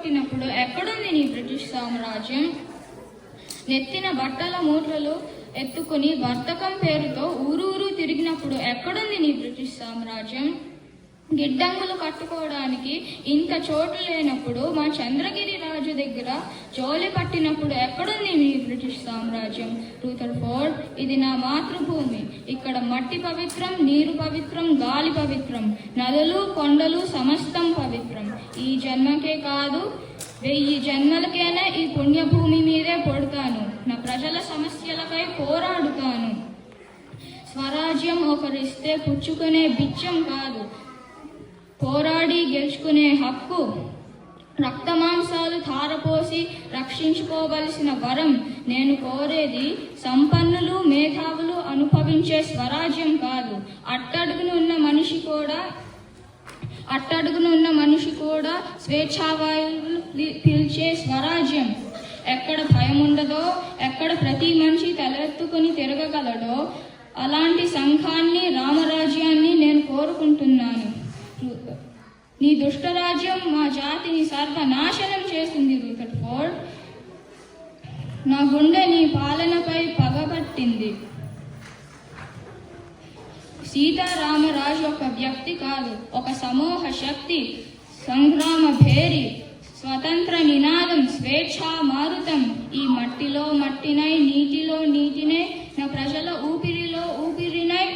కొట్టినప్పుడు ఎక్కడుంది నీ బ్రిటిష్ సామ్రాజ్యం? నెత్తిన బట్టల మూటలు ఎత్తుకుని వర్తకం పేరుతో ఊరూరు తిరిగినప్పుడు ఎక్కడుంది నీ బ్రిటిష్ సామ్రాజ్యం? గిడ్డంగులు కట్టుకోవడానికి ఇంత చోటు లేనప్పుడు మా చంద్రగిరి రాజు దగ్గర జోలి పట్టినప్పుడు ఎక్కడుంది మీ బ్రిటిష్ సామ్రాజ్యం? రూథర్ఫోర్డ్, ఇది నా మాతృభూమి. ఇక్కడ మట్టి పవిత్రం, నీరు పవిత్రం, గాలి పవిత్రం, నదులు కొండలు సమస్తం పవిత్రం. ఈ జన్మకే కాదు 1000 జన్మలకైనా ఈ పుణ్యభూమి మీదే పుడతాను. నా ప్రజల సమస్యలకై పోరాడుతాను. స్వరాజ్యం ఒకరిస్తే పుచ్చుకునే బిచ్చం కాదు, పోరాడి గెలుచుకునే హక్కు. రక్తమాంసాలు ధారపోసి రక్షించుకోవలసిన వరం. నేను కోరేది సంపన్నులు మేధావులు అనుభవించే స్వరాజ్యం కాదు, అట్టడుగున ఉన్న మనిషి కూడా స్వేచ్ఛావాయువులు పీల్చే స్వరాజ్యం. ఎక్కడ భయం ఉండదో, ఎక్కడ ప్రతి మనిషి తలెత్తుకుని తిరగగలడో అలాంటి సంఘాన్ని, రామరాజ్యాన్ని నేను కోరుకుంటున్నాను. నీ దుష్టరాజ్యం మా జాతిని సర్వనాశనం చేసింది రూథర్ఫోర్డ్. నా గుండె నీ పాలనపై పగబట్టింది. సీతారామరాజు ఒక వ్యక్తి కాదు, ఒక సమూహ శక్తి, సంగ్రామ భేరి, స్వతంత్ర నినాదం, స్వేచ్ఛా మారుతం. ఈ మట్టిలో మట్టినై, నీటిలో నీటినై, నా ప్రజల ఊపిరిలో ఊపిరినై,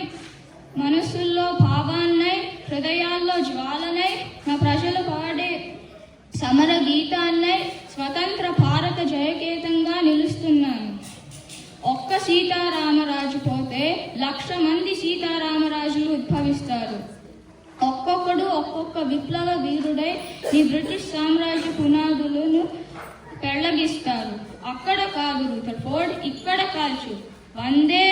మనస్సుల్లో భావాన్నై, హృదయాల్లో జ్వాలనై, నా ప్రజలు పాడే సమర గీతాన్నై, స్వతంత్ర భారత జయకేతంగా నిలుస్తున్నాను. ఒక్క సీతారామరాజు పోతే 1,00,000 మంది సీతారామరాజులు ఉద్భవిస్తారు. ఒక్కొక్కడు ఒక్కొక్క విప్లవ వీరుడై నీ బ్రిటిష్ సామ్రాజ్య పునాదులను పెళ్లగిస్తారు. అక్కడ కాదు రూథర్ఫోర్డ్, ఇక్కడ కాల్చు. వందే